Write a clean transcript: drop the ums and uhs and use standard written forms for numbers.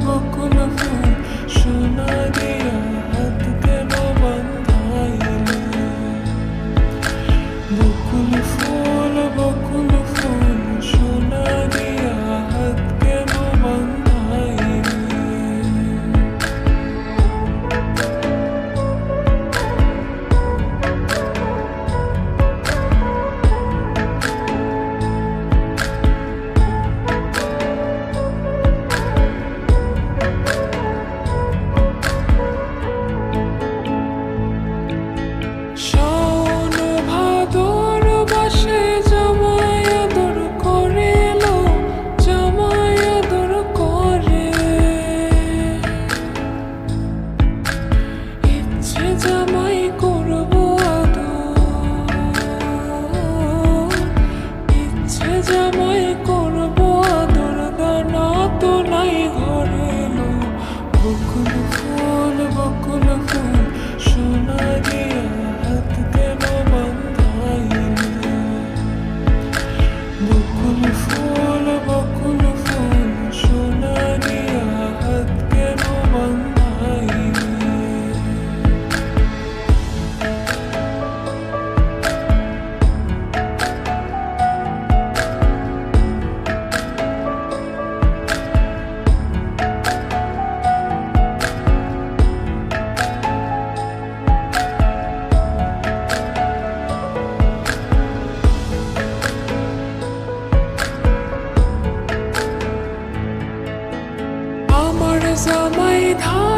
বকুল ফুল সোনা দিয়া হাত কেন বাঁধাইলি বকুল ফুল সোনা দিয়া হাত কেন বাঁধাইলি জামাই করব আদর দানা তো নাই ঘরে এলো বকুল ফুল সোনা দিয়া হাত কেন বাঁধাইলি বকুল ফুল সোনা দিয়া হাত কেন বাঁধাইলি জামাই ধা